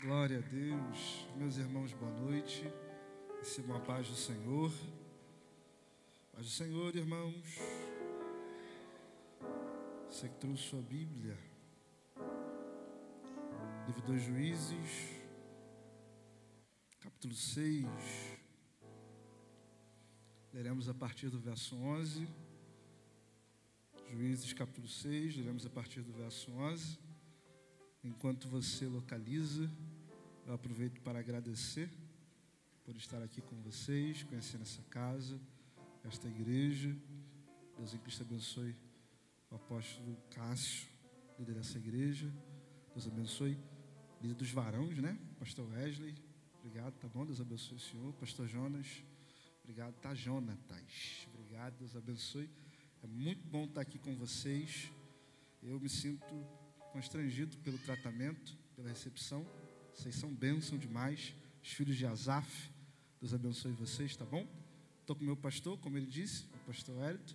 Glória a Deus, meus irmãos, boa noite. Recebam a paz do Senhor. Paz do Senhor, irmãos. Você que trouxe sua Bíblia, livro dos Juízes, capítulo 6. Leremos a partir do verso 11. Juízes, capítulo 6, leremos a partir do verso 11. Enquanto você localiza, eu aproveito para agradecer por estar aqui com vocês, conhecendo essa casa, esta igreja. Deus em Cristo abençoe o apóstolo Cássio, líder dessa igreja. Deus abençoe, líder dos varões, né? Pastor Wesley, obrigado, tá bom? Deus abençoe o senhor. Pastor Jonas, obrigado, tá? Jonatas, obrigado, Deus abençoe. É muito bom estar aqui com vocês. Eu me sinto constrangido pelo tratamento, pela recepção. Vocês são bênção demais. Os filhos de Asaf, Deus abençoe vocês, tá bom? Estou com o meu pastor, como ele disse, o pastor Hélito.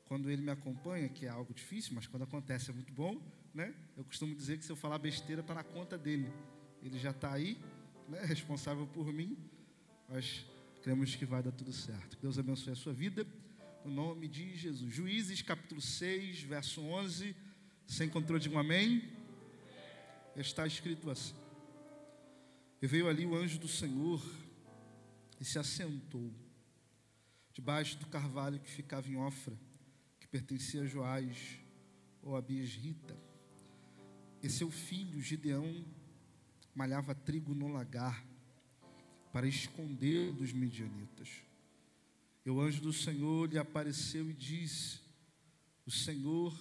Quando ele me acompanha, que é algo difícil, mas quando acontece é muito bom, né? Eu costumo dizer que se eu falar besteira, está na conta dele. Ele já está aí, né? Responsável por mim, mas cremos que vai dar tudo certo. Que Deus abençoe a sua vida, no nome de Jesus. Juízes, capítulo 6, verso 11. Você encontrou, de um amém? Está escrito assim: e veio ali o anjo do Senhor e se assentou debaixo do carvalho que ficava em Ofra, que pertencia a Joás, ou Abiesrita. E seu filho Gideão malhava trigo no lagar para esconder dos midianitas. E o anjo do Senhor lhe apareceu e disse: o Senhor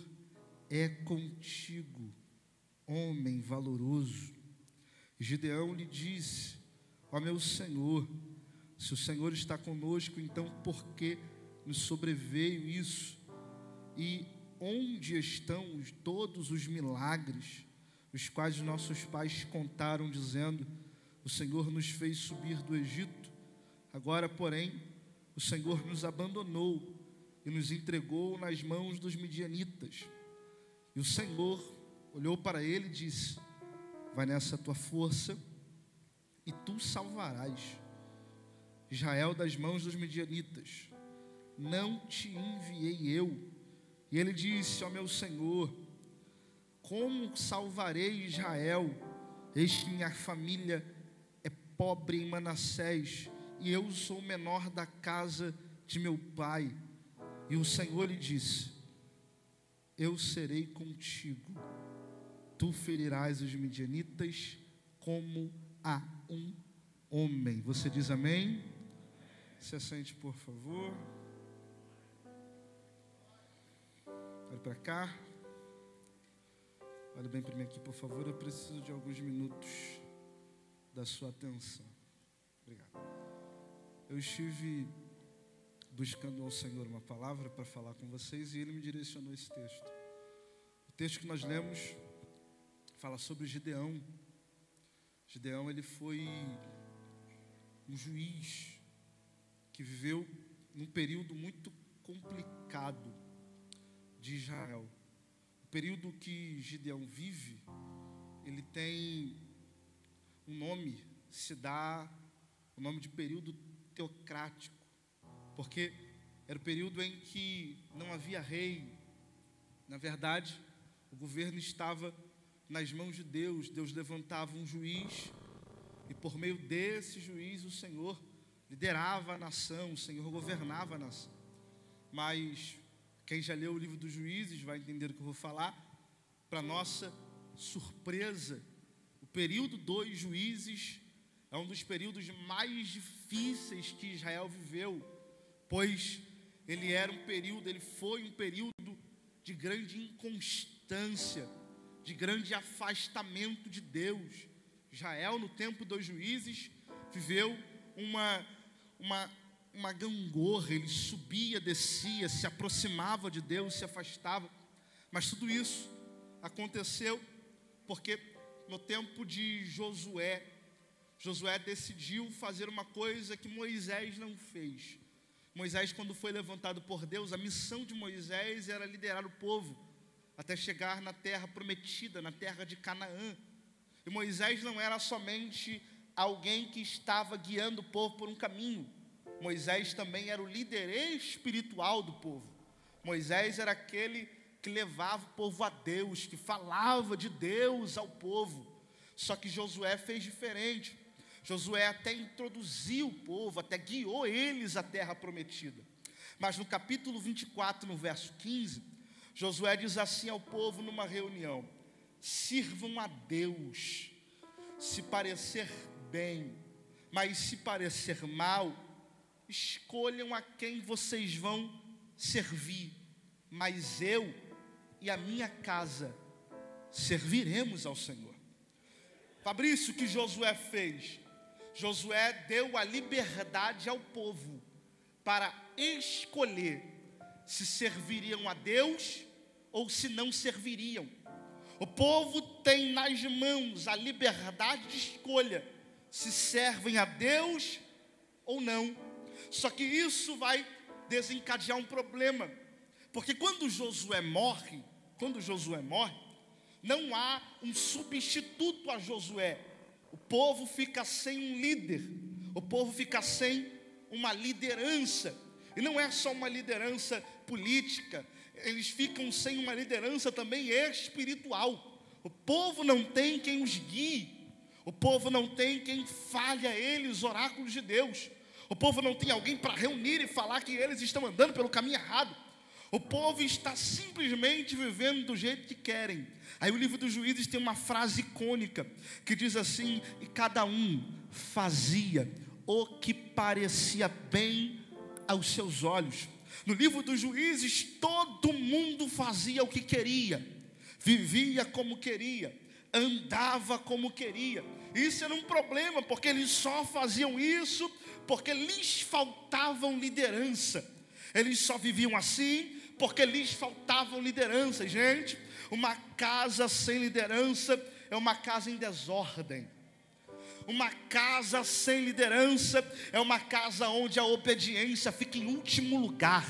é contigo, homem valoroso. E Gideão lhe disse: ó meu Senhor, se o Senhor está conosco, então por que nos sobreveio isso? E onde estão todos os milagres, os quais nossos pais contaram, dizendo: o Senhor nos fez subir do Egito? Agora, porém, o Senhor nos abandonou e nos entregou nas mãos dos midianitas. E o Senhor olhou para ele e disse: vai nessa tua força e tu salvarás Israel das mãos dos midianitas. Não te enviei eu? E ele disse: ó meu Senhor, como salvarei Israel? Eis que minha família é pobre em Manassés, e eu sou o menor da casa de meu pai. E o Senhor lhe disse: eu serei contigo, tu ferirás os midianitas como a um homem. Você diz amém? Se assente, por favor. Olha para cá. Olha bem para mim aqui, por favor. Eu preciso de alguns minutos da sua atenção. Obrigado. Eu estive buscando ao Senhor uma palavra para falar com vocês e Ele me direcionou esse texto. O texto que nós lemos fala sobre Gideão. Gideão, ele foi um juiz que viveu num período muito complicado de Israel. O período que Gideão vive, ele tem um nome, se dá o nome de período teocrático, porque era o período em que não havia rei. Na verdade, o governo estava nas mãos de Deus. Deus levantava um juiz, e por meio desse juiz o Senhor liderava a nação, o Senhor governava a nação. Mas quem já leu o livro dos Juízes vai entender o que eu vou falar. Para nossa surpresa, o período dos juízes é um dos períodos mais difíceis que Israel viveu, pois ele foi um período de grande inconstância, de grande afastamento de Deus. Israel, no tempo dos juízes, viveu uma gangorra. Ele subia, descia, se aproximava de Deus, se afastava. Mas tudo isso aconteceu porque no tempo de Josué decidiu fazer uma coisa que Moisés não fez. Moisés, quando foi levantado por Deus, a missão de Moisés era liderar o povo até chegar na terra prometida, na terra de Canaã. E Moisés não era somente alguém que estava guiando o povo por um caminho. Moisés também era o líder espiritual do povo. Moisés era aquele que levava o povo a Deus, que falava de Deus ao povo. Só que Josué fez diferente. Josué até introduziu o povo, até guiou eles à terra prometida. Mas no capítulo 24, no verso 15, Josué diz assim ao povo numa reunião: sirvam a Deus, se parecer bem, mas se parecer mal, escolham a quem vocês vão servir, mas eu e a minha casa serviremos ao Senhor. Fabrício, o que Josué fez? Josué deu a liberdade ao povo para escolher se serviriam a Deus ou se não serviriam. O povo tem nas mãos a liberdade de escolha, se servem a Deus ou não. Só que isso vai desencadear um problema, porque quando Josué morre, não há um substituto a Josué. O povo fica sem um líder, o povo fica sem uma liderança. E não é só uma liderança política, eles ficam sem uma liderança também espiritual. O povo não tem quem os guie, o povo não tem quem fale a eles os oráculos de Deus. O povo não tem alguém para reunir e falar que eles estão andando pelo caminho errado. O povo está simplesmente vivendo do jeito que querem. Aí o livro dos Juízes tem uma frase icônica que diz assim: e cada um fazia o que parecia bem aos seus olhos. No livro dos Juízes, todo mundo fazia o que queria, vivia como queria, andava como queria. Isso era um problema, porque eles só faziam isso porque lhes faltavam liderança. Eles só viviam assim porque lhes faltavam liderança. Gente, uma casa sem liderança é uma casa em desordem. Uma casa sem liderança é uma casa onde a obediência fica em último lugar.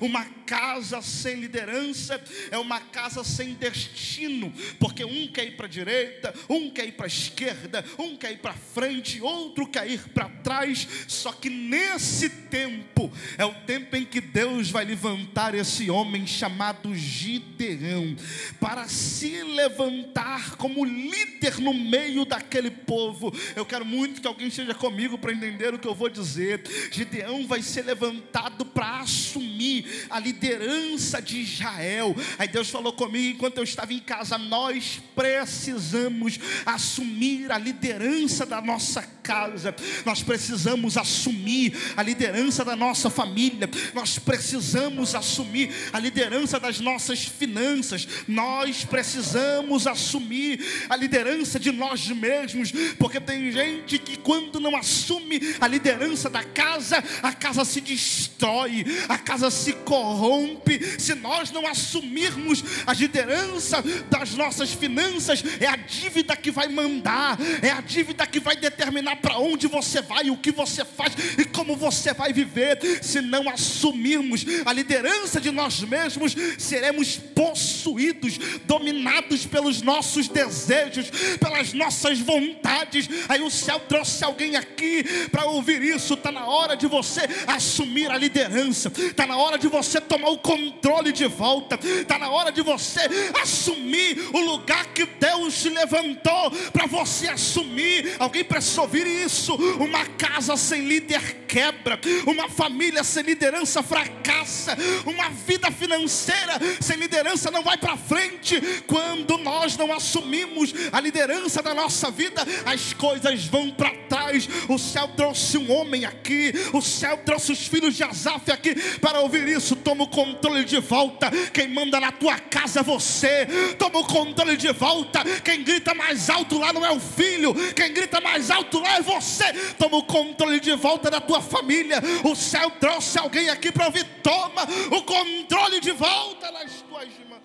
Uma casa sem liderança é uma casa sem destino, porque um quer ir para a direita, um quer ir para a esquerda, um quer ir para frente, outro quer ir para trás. Só que nesse tempo é o tempo em que Deus vai levantar esse homem chamado Gideão, para se levantar como líder no meio daquele povo. Eu quero muito que alguém esteja comigo para entender o que eu vou dizer. Gideão vai ser levantado para assumir a liderança de Israel. Aí Deus falou comigo enquanto eu estava em casa: nós precisamos assumir a liderança da nossa casa, nós precisamos assumir a liderança da nossa família, nós precisamos assumir a liderança das nossas finanças, nós precisamos assumir a liderança de nós mesmos, porque tem gente que quando não assume a liderança da casa, a casa se destrói, a casa se corrompe. Se nós não assumirmos a liderança das nossas finanças, é a dívida que vai mandar, é a dívida que vai determinar para onde você vai, o que você faz e como você vai viver. Se não assumirmos a liderança de nós mesmos, seremos possuídos, dominados pelos nossos desejos, pelas nossas vontades. Aí o céu trouxe alguém aqui para ouvir isso. Está na hora de você assumir a liderança, está na hora de você tomar o controle de volta, está na hora de você assumir o lugar que Deus te levantou para você assumir. Alguém precisa ouvir isso. Uma casa sem líder quebra, uma família sem liderança fracassa, uma vida financeira sem liderança não vai para frente. Quando nós não assumimos a liderança da nossa vida, as coisas vão para trás. O céu trouxe um homem aqui, o céu trouxe os filhos de Asaf aqui para ouvir isso. Toma o controle de volta. Quem manda na tua casa é você. Toma o controle de volta. Quem grita mais alto lá não é o filho, quem grita mais alto lá é você. Toma o controle de volta da tua família. O céu trouxe alguém aqui para ouvir. Toma o controle de volta nas tuas mãos.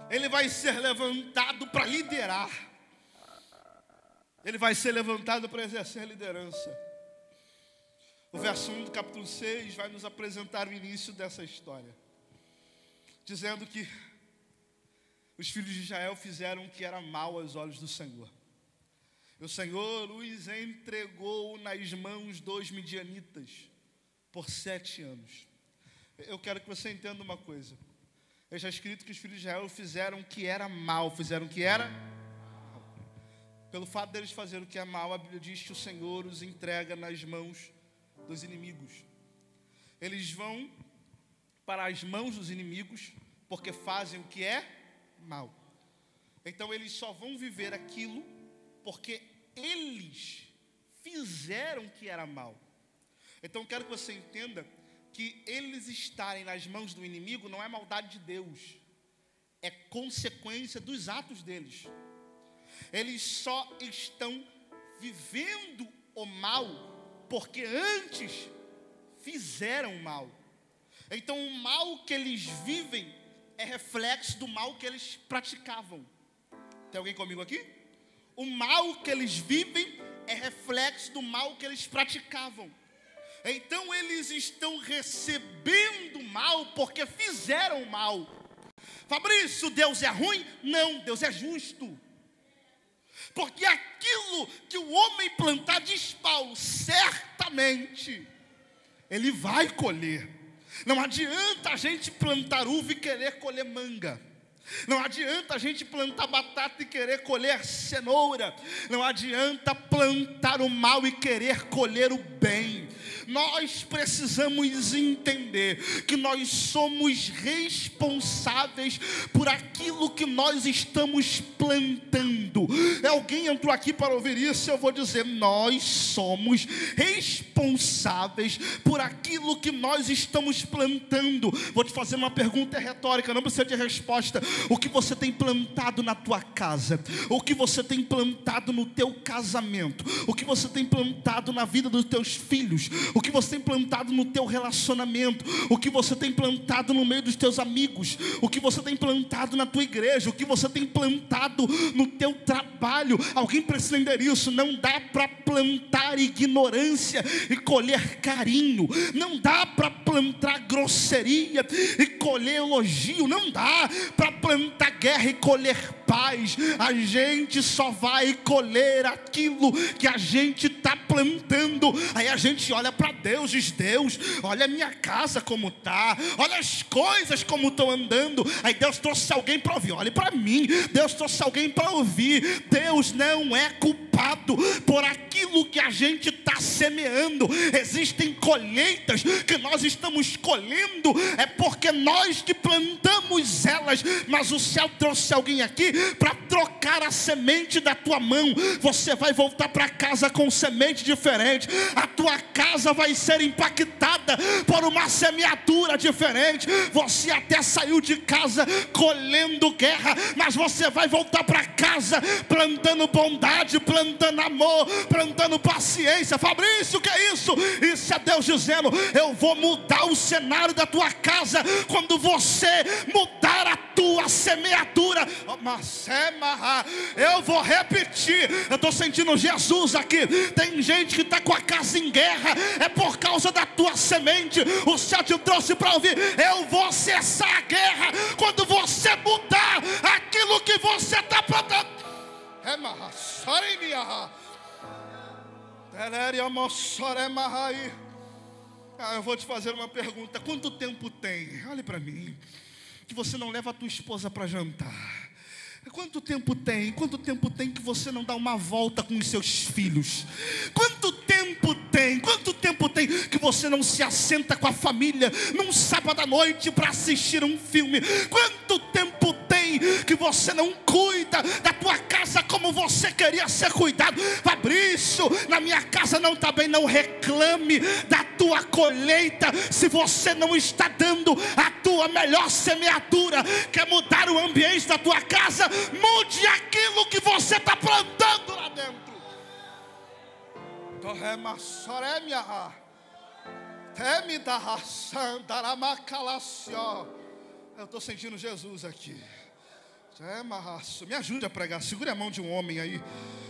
Ele vai ser levantado para liderar. Ele vai ser levantado para exercer liderança. O verso 1 do capítulo 6 vai nos apresentar o início dessa história, dizendo que os filhos de Israel fizeram o que era mal aos olhos do Senhor. E o Senhor os entregou nas mãos dos midianitas por 7 anos. Eu quero que você entenda uma coisa. Está escrito que os filhos de Israel fizeram o que era mal. Fizeram o que era mal. Pelo fato deles fazerem o que é mal, a Bíblia diz que o Senhor os entrega nas mãos dos inimigos. Eles vão para as mãos dos inimigos porque fazem o que é mal. Então eles só vão viver aquilo porque eles fizeram o que era mal. Então eu quero que você entenda que eles estarem nas mãos do inimigo não é maldade de Deus, é consequência dos atos deles. Eles só estão vivendo o mal porque antes fizeram o mal. Então o mal que eles vivem é reflexo do mal que eles praticavam. Tem alguém comigo aqui? O mal que eles vivem é reflexo do mal que eles praticavam. Então eles estão recebendo mal porque fizeram mal. Fabrício, Deus é ruim? Não, Deus é justo. Porque aquilo que o homem plantar, diz Paulo, certamente ele vai colher. Não adianta a gente plantar uva e querer colher manga. Não adianta a gente plantar batata e querer colher cenoura. Não adianta plantar o mal e querer colher o bem. Nós precisamos entender que nós somos responsáveis por aquilo que nós estamos plantando. Alguém entrou aqui para ouvir isso, eu vou dizer, nós somos responsáveis por aquilo que nós estamos plantando. Vou te fazer uma pergunta retórica, não precisa de resposta. O que você tem plantado na tua casa? O que você tem plantado no teu casamento? O que você tem plantado na vida dos teus filhos? O que você tem plantado no teu relacionamento? O que você tem plantado no meio dos teus amigos? O que você tem plantado na tua igreja? O que você tem plantado no teu trabalho? Alguém precisa entender isso. Não dá para plantar ignorância e colher carinho. Não dá para plantar grosseria e colher elogio. Não dá para plantar guerra e colher paz. A gente só vai colher aquilo que a gente está plantando. Aí a gente olha para Deus, diz, Deus, olha a minha casa como está, olha as coisas como estão andando. Aí Deus trouxe alguém para ouvir, olhe para mim, Deus trouxe alguém para ouvir. Deus não é culpado por aquilo que a gente está semeando. Existem colheitas que nós estamos colhendo, é porque nós que plantamos elas, mas o céu trouxe alguém aqui para trocar a semente da tua mão. Você vai voltar para casa com semente diferente. A tua casa vai ser impactada por uma semeadura diferente. Você até saiu de casa colhendo guerra, mas você vai voltar para casa plantando bondade, plantando amor, plantando paciência. Fabrício, o que é isso? Isso é Deus dizendo, eu vou mudar o cenário da tua casa quando você mudar a tua semeadura. Eu vou repetir, eu estou sentindo Jesus aqui. Tem gente que está com a casa em guerra, é por causa da tua semente. O céu te trouxe para ouvir, eu vou cessar a guerra quando você mudar aquilo que você está plantando. Eu vou te fazer uma pergunta. Quanto tempo tem? Olhe para mim, que você não leva a tua esposa para jantar? Quanto tempo tem? Quanto tempo tem que você não dá uma volta com os seus filhos? Quanto tempo tem? Quanto tempo tem que você não se assenta com a família num sábado à noite para assistir um filme? Quanto tempo tem que você não cuida da tua casa como você queria ser cuidado? Fabrício, na minha casa não está bem. Não reclame da tua colheita se você não está dando a tua melhor semeadura. Quer mudar o ambiente da tua casa? Mude aquilo que você está plantando lá dentro. Eu estou sentindo Jesus aqui. Me ajude a pregar. Segure a mão de um homem aí.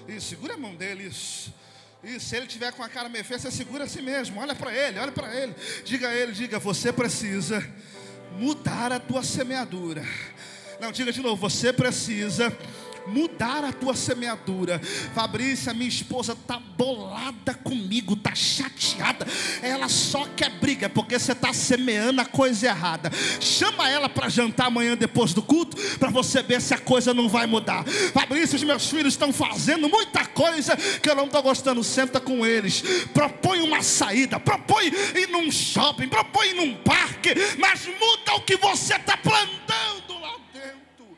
Isso, segura a mão dele. Isso. E se ele tiver com a cara meio feia, você segura assim mesmo. Olha para ele, olha para ele. Diga a ele, diga, você precisa mudar a tua semeadura. Não, diga de novo, você precisa mudar a tua semeadura. Fabrícia, minha esposa está bolada comigo, está chateada, ela só quer briga, porque você está semeando a coisa errada. Chama ela para jantar amanhã depois do culto, para você ver se a coisa não vai mudar. Fabrícia, os meus filhos estão fazendo muita coisa que eu não estou gostando. Senta com eles, propõe uma saída, propõe ir num shopping, propõe ir num parque, mas muda o que você está plantando lá dentro.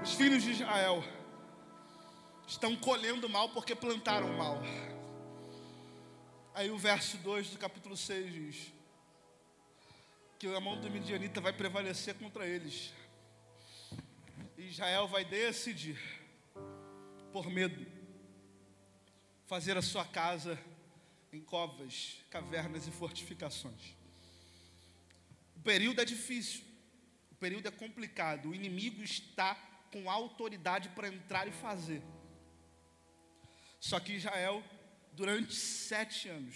Os filhos de Israel estão colhendo mal porque plantaram mal. Aí o verso 2 do capítulo 6 diz que a mão do midianita vai prevalecer contra eles. E Israel vai decidir, por medo, fazer a sua casa em covas, cavernas e fortificações. O período é difícil, o período é complicado, o inimigo está com autoridade para entrar e fazer. Só que Israel, durante 7 anos,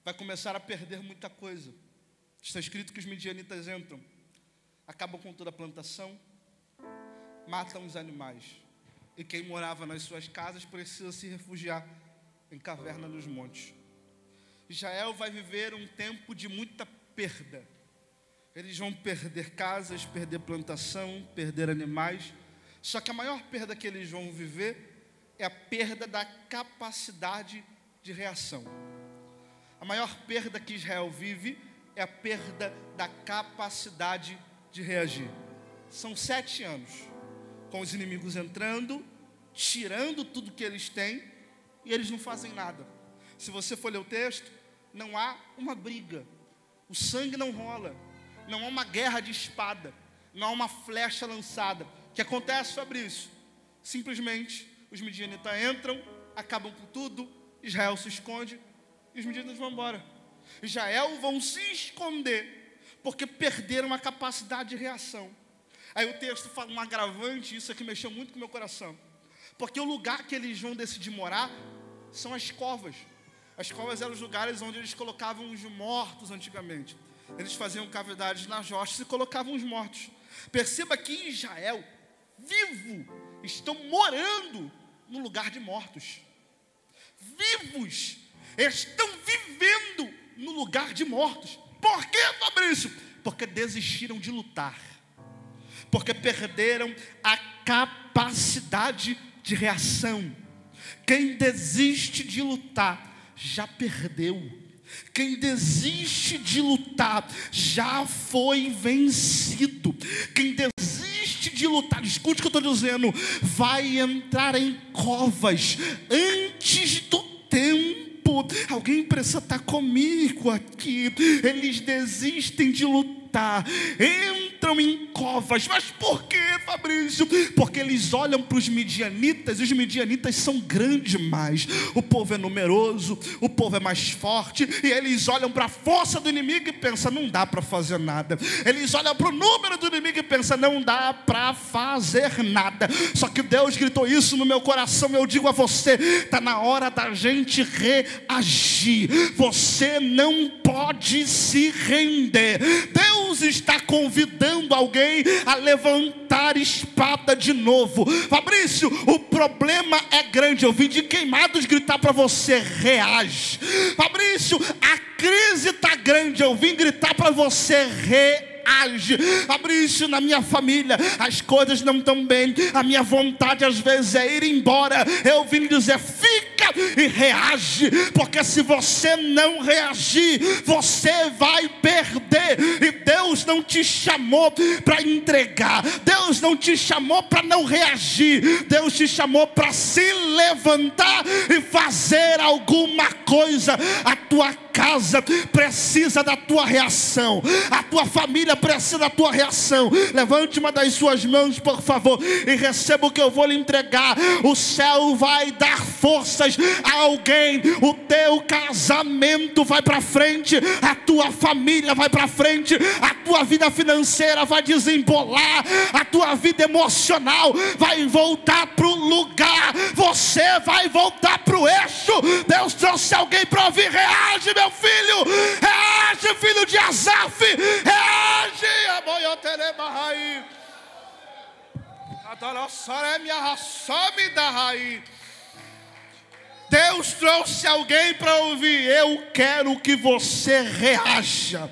vai começar a perder muita coisa. Está escrito que os midianitas entram, acabam com toda a plantação, matam os animais, e quem morava nas suas casas precisa se refugiar em caverna nos montes. Israel vai viver um tempo de muita perda. Eles vão perder casas, perder plantação, perder animais. Só que a maior perda que eles vão viver é a perda da capacidade de reação. A maior perda que Israel vive é a perda da capacidade de reagir. São 7 anos, com os inimigos entrando, tirando tudo que eles têm, e eles não fazem nada. Se você for ler o texto, não há uma briga, o sangue não rola, não há uma guerra de espada, não há uma flecha lançada. O que acontece sobre isso? Simplesmente, os midianitas entram, acabam com tudo, Israel se esconde, e os midianitas vão embora. Israel vão se esconder, porque perderam a capacidade de reação. Aí o texto fala um agravante, isso aqui mexeu muito com o meu coração. Porque o lugar que eles vão decidir morar são as covas. As covas eram os lugares onde eles colocavam os mortos antigamente. Eles faziam cavidades nas rochas e colocavam os mortos. Perceba que em Israel, vivo, estão morando no lugar de mortos. Vivos, estão vivendo no lugar de mortos. Por quê, Fabrício? Porque desistiram de lutar. Porque perderam a capacidade de reação. Quem desiste de lutar, já perdeu. Quem desiste de lutar, já foi vencido. Quem desiste de lutar, escute o que eu estou dizendo, vai entrar em covas antes do tempo. Alguém precisa estar comigo aqui. Eles desistem de lutar, entram em covas. Mas por que, Fabrício? Porque eles olham para os midianitas, e os midianitas são grandes demais. O povo é numeroso, o povo é mais forte, e eles olham para a força do inimigo e pensam, não dá para fazer nada. Eles olham para o número do inimigo e pensam, não dá para fazer nada. Só que Deus gritou isso no meu coração. Eu digo a você, está na hora da gente reagir. Você não pode se render. Deus está convidando alguém a levantar espada de novo. Fabrício, o problema é grande. Eu vim de Queimados gritar para você, reage. Fabrício, a crise está grande. Eu vim gritar para você, reage. Fabrício, na minha família as coisas não estão bem, a minha vontade às vezes é ir embora. Eu vim dizer, fica e reage, porque se você não reagir, você vai perder. E Deus não te chamou para entregar, Deus não te chamou para não reagir, Deus te chamou para se levantar e fazer alguma coisa. A tua casa precisa da tua reação, a tua família precisa da tua reação. Levante uma das suas mãos, por favor, e receba o que eu vou lhe entregar. O céu vai dar forças a alguém. O teu casamento vai para frente, a tua família vai para frente, a tua vida financeira vai desembolar, a tua vida emocional vai voltar para o lugar, você vai voltar para o eixo. Deus trouxe alguém para ouvir, reage, meu meu filho. Reage, filho de Asaf. Reage. Deus trouxe alguém para ouvir. Eu quero que você reaja.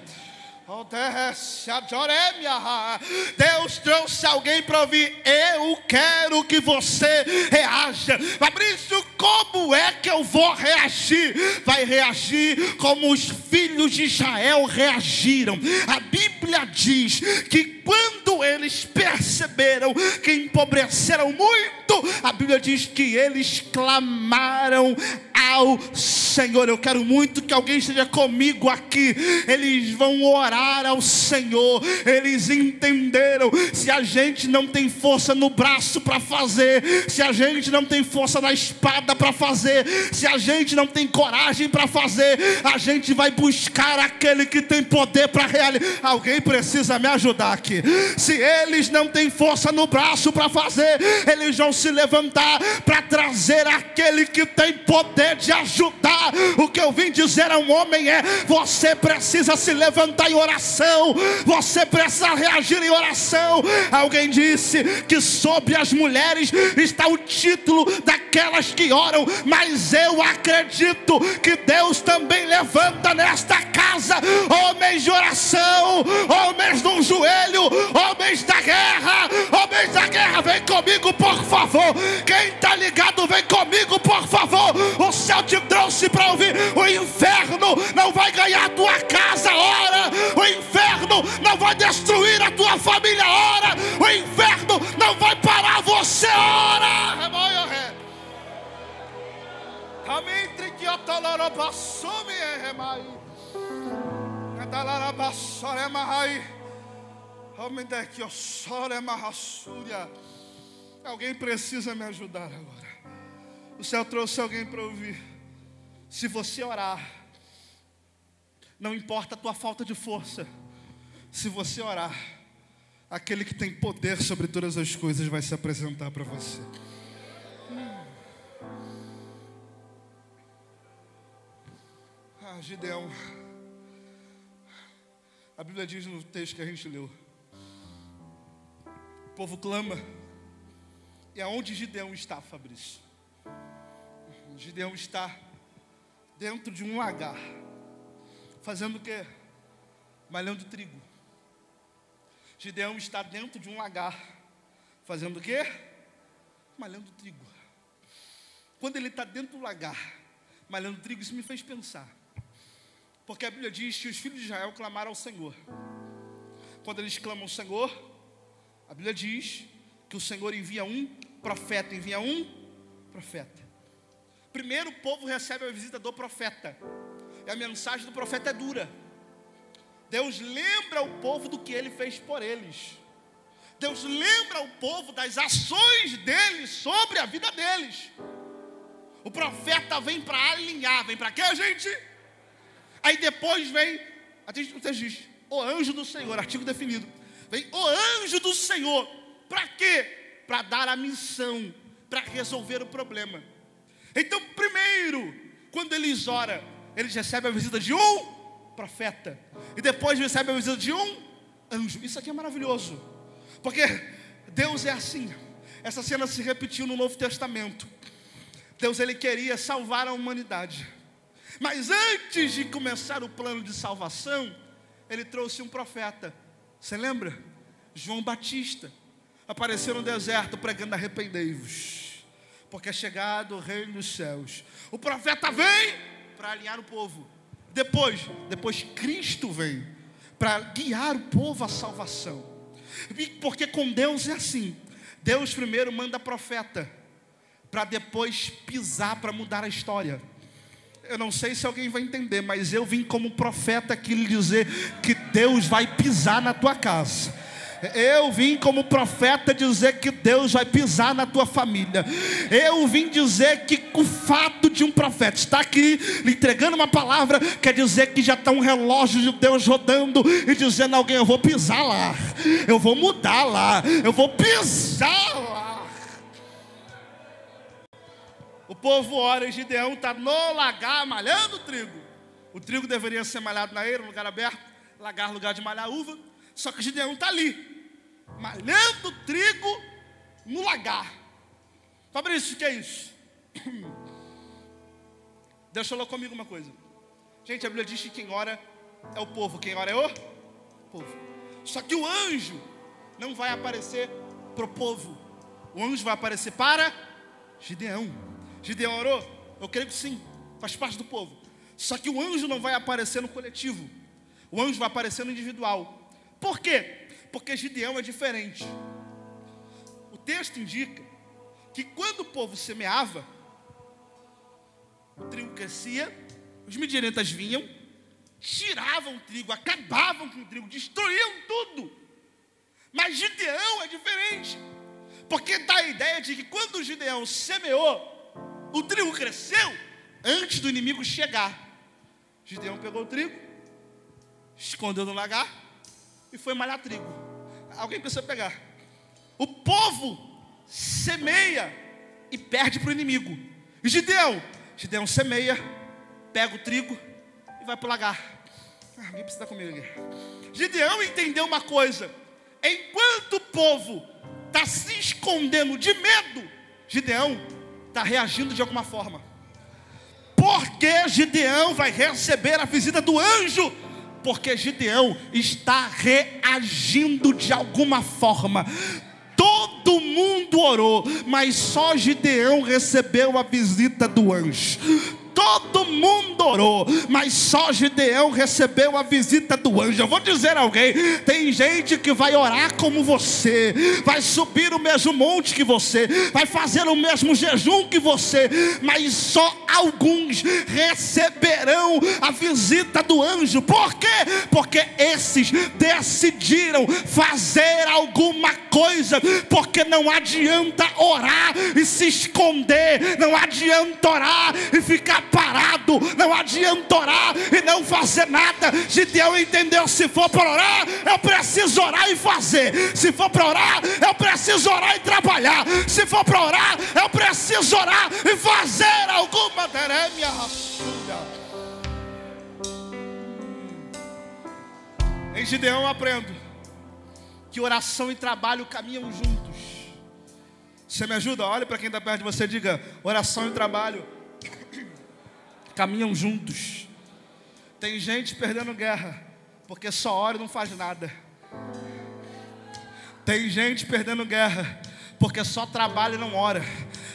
Deus trouxe alguém para ouvir. Eu quero que você reaja. Fabrício, como é que eu vou reagir? Vai reagir como os filhos de Israel reagiram. A Bíblia diz que quando eles perceberam que empobreceram muito, a Bíblia diz que eles clamaram ao Senhor. Eu quero muito que alguém esteja comigo aqui. Eles vão orar ao Senhor. Eles entenderam: se a gente não tem força no braço para fazer, se a gente não tem força na espada para fazer, se a gente não tem coragem para fazer, a gente vai buscar aquele que tem poder para realizar. Alguém precisa me ajudar aqui. Se eles não têm força no braço para fazer, eles vão se levantar para trazer aquele que tem poder de ajudar. O que eu vim dizer a um homem é: você precisa se levantar em oração, você precisa reagir em oração. Alguém disse que sobre as mulheres está o título daquelas que oram, mas eu acredito que Deus também levanta nesta casa homens de oração, homens do joelho, homens da guerra. Homens da guerra, vem comigo por favor. Quem está ligado, vem comigo por favor. O céu te trouxe para ouvir. O inferno não vai ganhar a tua casa, ora. O inferno não vai destruir a tua família, ora. O inferno não vai parar você, ora. Alguém precisa me ajudar agora. O céu trouxe alguém para ouvir. Se você orar, não importa a tua falta de força, se você orar, aquele que tem poder sobre todas as coisas vai se apresentar para você. Gideão. A Bíblia diz no texto que a gente leu: o povo clama. E aonde Gideão está, Fabrício? Gideão está dentro de um lagar, fazendo o quê? Malhando trigo. Gideão está dentro de um lagar, fazendo o quê? Malhando trigo. Quando ele está dentro do lagar, malhando trigo, isso me fez pensar. Porque a Bíblia diz que os filhos de Israel clamaram ao Senhor. Quando eles clamam ao Senhor, a Bíblia diz que o Senhor envia um profeta. Primeiro o povo recebe a visita do profeta. E a mensagem do profeta é dura. Deus lembra o povo do que ele fez por eles. Deus lembra o povo das ações deles sobre a vida deles. O profeta vem para alinhar. Vem para quê, gente? Aí depois vem, o texto diz, o anjo do Senhor, artigo definido. Vem o anjo do Senhor. Para quê? Para dar a missão, para resolver o problema. Então, primeiro, quando eles oram, eles recebem a visita de um profeta. E depois recebem a visita de um anjo. Isso aqui é maravilhoso. Porque Deus é assim. Essa cena se repetiu no Novo Testamento. Deus, ele queria salvar a humanidade. Mas antes de começar o plano de salvação, ele trouxe um profeta. Você lembra? João Batista. Apareceu no deserto pregando: arrependei-vos, porque é chegado o reino dos céus. O profeta vem para alinhar o povo. Depois Cristo vem para guiar o povo à salvação. Porque com Deus é assim. Deus primeiro manda profeta, para depois pisar, para mudar a história. Eu não sei se alguém vai entender, mas eu vim como profeta aqui lhe dizer que Deus vai pisar na tua casa. Eu vim como profeta dizer que Deus vai pisar na tua família. Eu vim dizer que o fato de um profeta estar aqui lhe entregando uma palavra quer dizer que já está um relógio de Deus rodando e dizendo a alguém: eu vou pisar lá, eu vou mudar lá, eu vou pisar lá. O povo ora e Gideão está no lagar malhando trigo. O trigo deveria ser malhado na eira, no lugar aberto, lagar lugar de malhar uva. Só que Gideão está ali, malhando trigo no lagar. Fabrício, o que é isso? Deus falou comigo uma coisa. Gente, a Bíblia diz que quem ora é o povo. Quem ora é o povo. Só que o anjo não vai aparecer para o povo. O anjo vai aparecer para Gideão. Gideão orou? Eu creio que sim, faz parte do povo. Só que o anjo não vai aparecer no coletivo. O anjo vai aparecer no individual. Por quê? Porque Gideão é diferente. O texto indica que quando o povo semeava, o trigo crescia, os midianitas vinham, tiravam o trigo, acabavam com o trigo, destruíam tudo. Mas Gideão é diferente, porque dá a ideia de que quando Gideão semeou, o trigo cresceu antes do inimigo chegar. Gideão pegou o trigo, escondeu no lagar e foi malhar trigo. Alguém precisa pegar. O povo semeia e perde para o inimigo. E Gideão semeia, pega o trigo e vai para o lagar. Alguém precisa estar comigo aqui. Gideão entendeu uma coisa: enquanto o povo está se escondendo de medo, Gideão está reagindo de alguma forma. Porque Gideão vai receber a visita do anjo? Porque Gideão está reagindo de alguma forma. Todo mundo orou, mas só Gideão recebeu a visita do anjo. Todo mundo orou, mas só Gideão recebeu a visita do anjo. Eu vou dizer a alguém: tem gente que vai orar como você, vai subir o mesmo monte que você, vai fazer o mesmo jejum que você, mas só alguns receberão a visita do anjo. Por quê? Porque esses decidiram fazer alguma coisa. Porque não adianta orar e se esconder, não adianta orar e ficar parado, não adianta orar e não fazer nada. Gideão entendeu: se for para orar, eu preciso orar e fazer. Se for para orar, eu preciso orar e trabalhar. Se for para orar, eu preciso orar e fazer alguma terêmia raçulha. Em Gideão eu aprendo que oração e trabalho caminham juntos. Você me ajuda? Olhe para quem está perto de você e diga: oração e trabalho caminham juntos. Tem gente perdendo guerra porque só ora e não faz nada. Tem gente perdendo guerra porque só trabalha e não ora.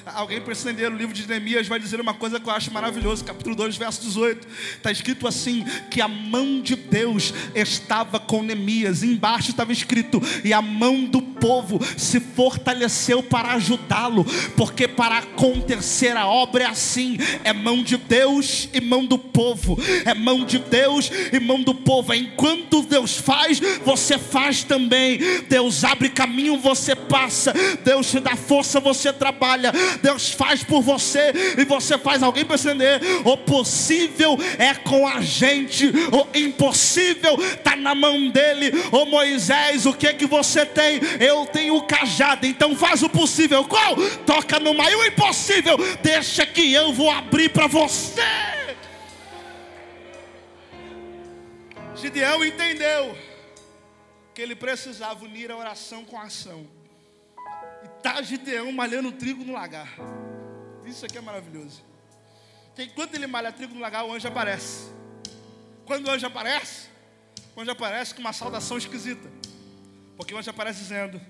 Alguém precisa entender, o livro de Neemias vai dizer uma coisa que eu acho maravilhoso. Capítulo 2, verso 18. Está escrito assim: que a mão de Deus estava com Neemias. Embaixo estava escrito: e a mão do povo se fortaleceu para ajudá-lo. Porque para acontecer a obra é assim: é mão de Deus e mão do povo. É mão de Deus e mão do povo. Enquanto Deus faz, você faz também. Deus abre caminho, você passa. Deus te dá força, você trabalha. Deus faz por você e você faz. Alguém precisa entender: o possível é com a gente, o impossível está na mão dele. Ô Moisés, o que é que você tem? Eu tenho o cajado, então faz o possível. Qual? Toca no mar. E o impossível, deixa que eu vou abrir para você. Gideão entendeu que ele precisava unir a oração com a ação. E está Gideão malhando trigo no lagar. Isso aqui é maravilhoso. Que enquanto ele malha trigo no lagar, o anjo aparece. Quando o anjo aparece com uma saudação esquisita. Porque o anjo aparece dizendo: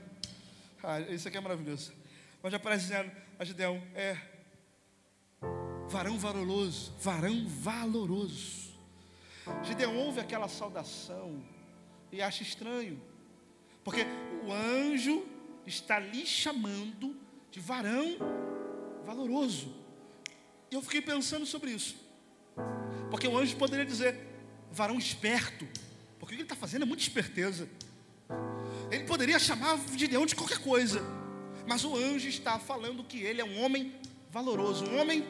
isso aqui é maravilhoso. O anjo aparece dizendo a Gideão: varão valoroso, varão valoroso. Gideão ouve aquela saudação e acha estranho, porque o anjo está lhe chamando de varão valoroso. E eu fiquei pensando sobre isso, porque o anjo poderia dizer varão esperto, porque o que ele está fazendo é muita esperteza. Ele poderia chamar Gideão de qualquer coisa, mas o anjo está falando que ele é um homem valoroso. Um homem,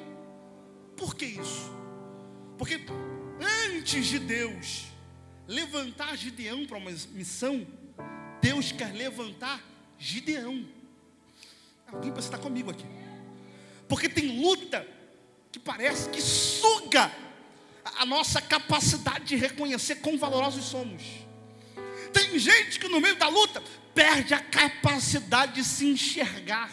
por que isso? Porque antes de Deus levantar Gideão para uma missão, Deus quer levantar Gideão. Alguém precisa estar comigo aqui, porque tem luta que parece que suga a nossa capacidade de reconhecer quão valorosos somos. Tem gente que no meio da luta perde a capacidade de se enxergar,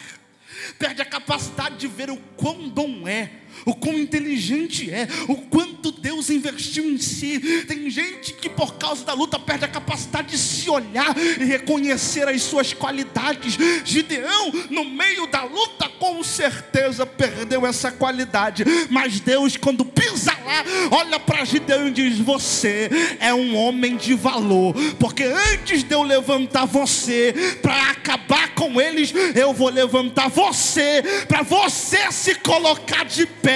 perde a capacidade de ver o quão bom é, o quão inteligente é, o quanto Deus investiu em si. Tem gente que por causa da luta perde a capacidade de se olhar e reconhecer as suas qualidades. Gideão, no meio da luta, com certeza perdeu essa qualidade, mas Deus, quando pisa lá, olha para Gideão e diz: você é um homem de valor, porque antes de eu levantar você para acabar com eles, eu vou levantar você para você se colocar de pé.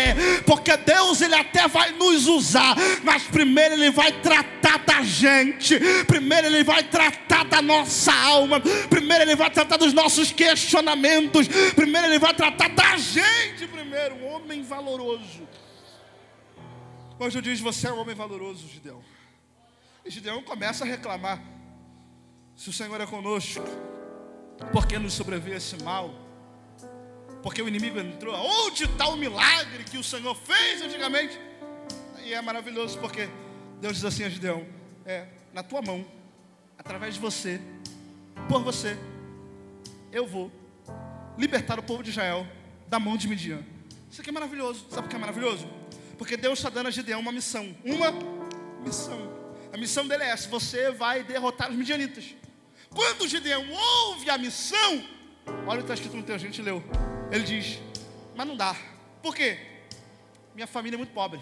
Porque Deus, Ele até vai nos usar, mas primeiro Ele vai tratar da gente, primeiro Ele vai tratar da nossa alma, primeiro Ele vai tratar dos nossos questionamentos, primeiro Ele vai tratar da gente primeiro. Um homem valoroso. Hoje eu digo: você é um homem valoroso, Gideão. E Gideão começa a reclamar: se o Senhor é conosco, por que nos sobreveio esse mal? Porque o inimigo entrou. Onde está o milagre que o Senhor fez antigamente? E é maravilhoso, porque Deus diz assim a Gideão: na tua mão, através de você, por você, eu vou libertar o povo de Israel da mão de Midian. Isso aqui é maravilhoso. Sabe por que é maravilhoso? Porque Deus está dando a Gideão uma missão. Uma missão. A missão dele é essa: você vai derrotar os midianitas. Quando Gideão ouve a missão, olha o que está escrito no texto, a gente leu. Ele diz: mas não dá. Por quê? Minha família é muito pobre.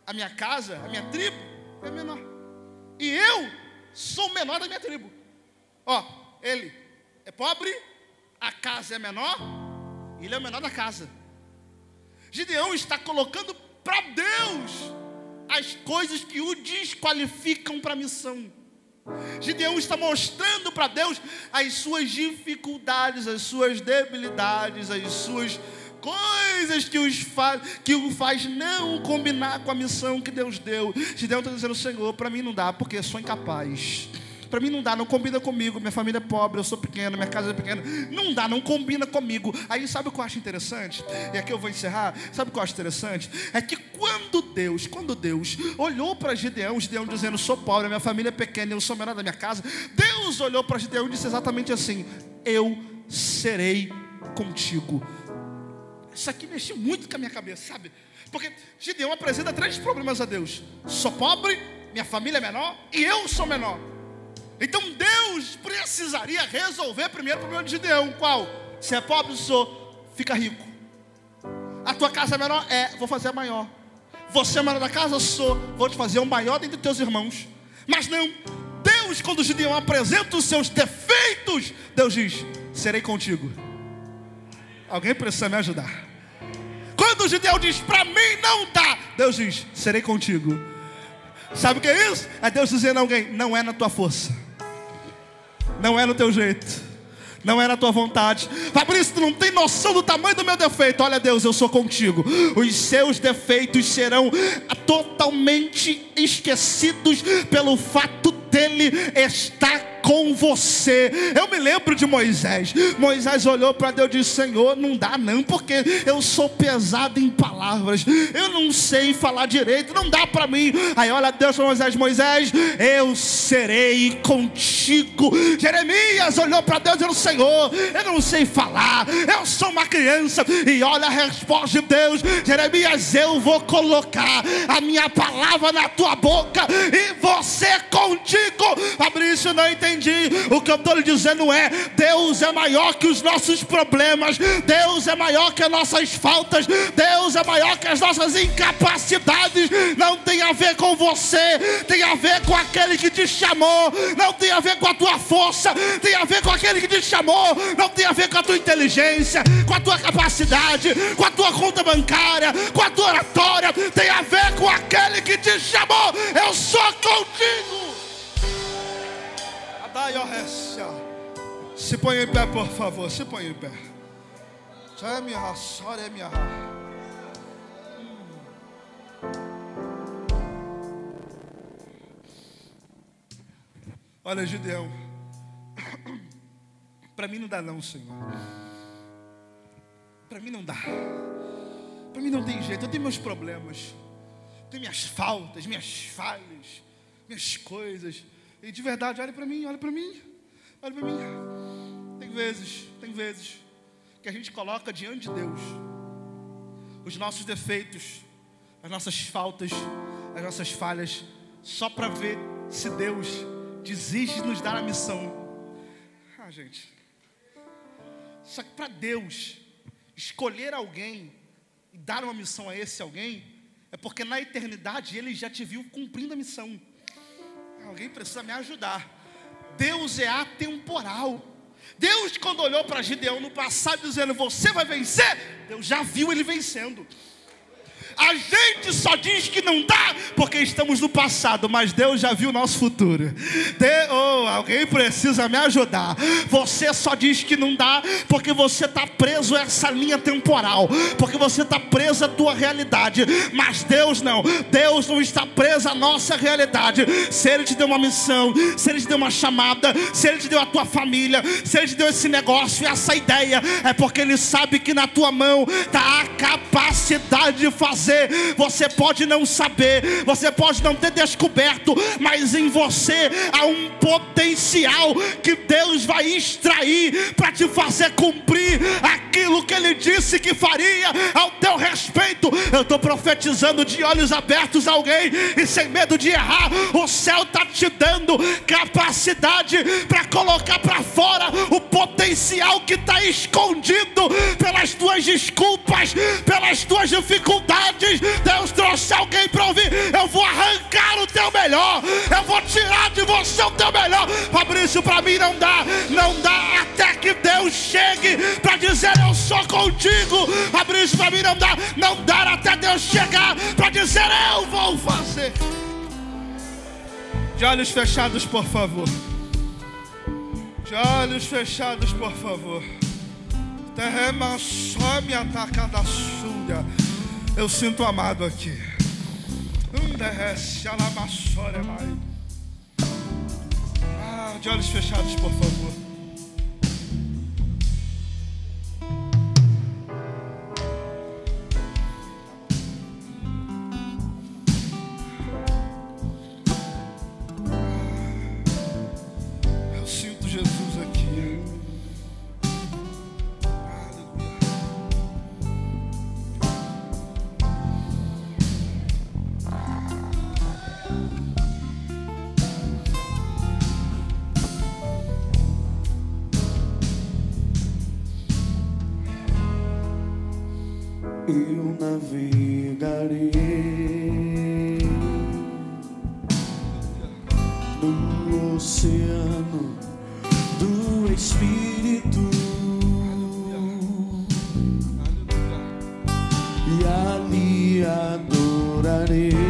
A minha casa, a minha tribo é menor. E eu sou o menor da minha tribo. Ele é pobre, a casa é menor, e ele é o menor da casa. Gideão está colocando para Deus as coisas que o desqualificam para a missão. Gideão está mostrando para Deus as suas dificuldades, as suas debilidades, as suas coisas que o faz não combinar com a missão que Deus deu. Gideão está dizendo: Senhor, para mim não dá, porque eu sou incapaz. Para mim não dá, não combina comigo. Minha família é pobre, eu sou pequeno, minha casa é pequena. Não dá, não combina comigo. Aí sabe o que eu acho interessante? E aqui eu vou encerrar. Sabe o que eu acho interessante? É que quando Deus olhou para Gideão dizendo: sou pobre, minha família é pequena, eu sou o menor da minha casa. Deus olhou para Gideão e disse exatamente assim: eu serei contigo. Isso aqui mexeu muito com a minha cabeça, sabe? Porque Gideão apresenta 3 problemas a Deus: sou pobre, minha família é menor e eu sou menor. Então Deus precisaria resolver primeiro o problema de Gideão. Qual? Se é pobre, sou, fica rico. A tua casa é menor? Vou fazer a maior. Você é menor da casa? Sou, vou te fazer o maior dentre teus irmãos. Mas não, Deus, quando Gideão apresenta os seus defeitos, Deus diz: serei contigo. Alguém precisa me ajudar. Quando Gideão diz: para mim não dá, Deus diz: serei contigo. Sabe o que é isso? É Deus dizendo a alguém: não é na tua força, não é no teu jeito, não é na tua vontade. Fabrício, tu não tem noção do tamanho do meu defeito. Olha, Deus, eu sou contigo. Os seus defeitos serão totalmente esquecidos pelo fato dele estar com você. Eu me lembro de Moisés. Moisés olhou para Deus e disse: Senhor, não dá não, porque eu sou pesado em palavras, eu não sei falar direito, não dá para mim. Aí olha Deus para Moisés: Moisés, eu serei contigo. Jeremias olhou para Deus e disse: Senhor, eu não sei falar, eu sou uma criança. E olha a resposta de Deus: Jeremias, eu vou colocar a minha palavra na tua boca e você contigo. Fabrício, não entendi. O que eu estou lhe dizendo é: Deus é maior que os nossos problemas, Deus é maior que as nossas faltas, Deus é maior que as nossas incapacidades. Não tem a ver com você, tem a ver com aquele que te chamou. Não tem a ver com a tua força, tem a ver com aquele que te chamou. Não tem a ver com a tua inteligência, com a tua capacidade, com a tua conta bancária, com a tua oratória. Tem a ver com aquele que te chamou. Eu sou contigo. Se põe em pé, por favor. Se põe em pé. Olha, Gideão, para mim não dá não, Senhor. Para mim não dá. Para mim não tem jeito. Eu tenho meus problemas. Tem minhas faltas, minhas falhas, minhas coisas. E de verdade, olha para mim, olha para mim, olha para mim. Tem vezes que a gente coloca diante de Deus os nossos defeitos, as nossas faltas, as nossas falhas, só para ver se Deus desiste de nos dar a missão. Gente, só que para Deus escolher alguém e dar uma missão a esse alguém, é porque na eternidade Ele já te viu cumprindo a missão. Alguém precisa me ajudar. Deus é atemporal. Deus, quando olhou para Gideão no passado dizendo, você vai vencer, Deus já viu ele vencendo. A gente só diz que não dá porque estamos no passado, mas Deus já viu o nosso futuro. Alguém precisa me ajudar. Você só diz que não dá porque você está preso a essa linha temporal, porque você está preso à tua realidade. Mas Deus não está preso à nossa realidade. Se Ele te deu uma missão, se Ele te deu uma chamada, se Ele te deu a tua família, se Ele te deu esse negócio e essa ideia, é porque Ele sabe que na tua mão está a capacidade de fazer. Você pode não saber, você pode não ter descoberto, mas em você há um potencial que Deus vai extrair para te fazer cumprir aquilo que Ele disse que faria ao teu respeito. Eu estou profetizando de olhos abertos a alguém e sem medo de errar. O céu está te dando capacidade para colocar para fora o potencial que está escondido pelas tuas desculpas, pelas tuas dificuldades. Deus trouxe alguém para ouvir. Eu vou arrancar o teu melhor, eu vou tirar de você o teu melhor. Fabrício, para mim não dá até que Deus chegue para dizer eu sou contigo. Fabrício, para mim não dá até Deus chegar para dizer eu vou fazer. De olhos fechados, por favor. De olhos fechados, por favor. Terrema só me atacar da sua. Eu sinto amado aqui. De olhos fechados, por favor. Eu sinto Jesus aqui. Eu navegarei no oceano do Espírito e ali adorarei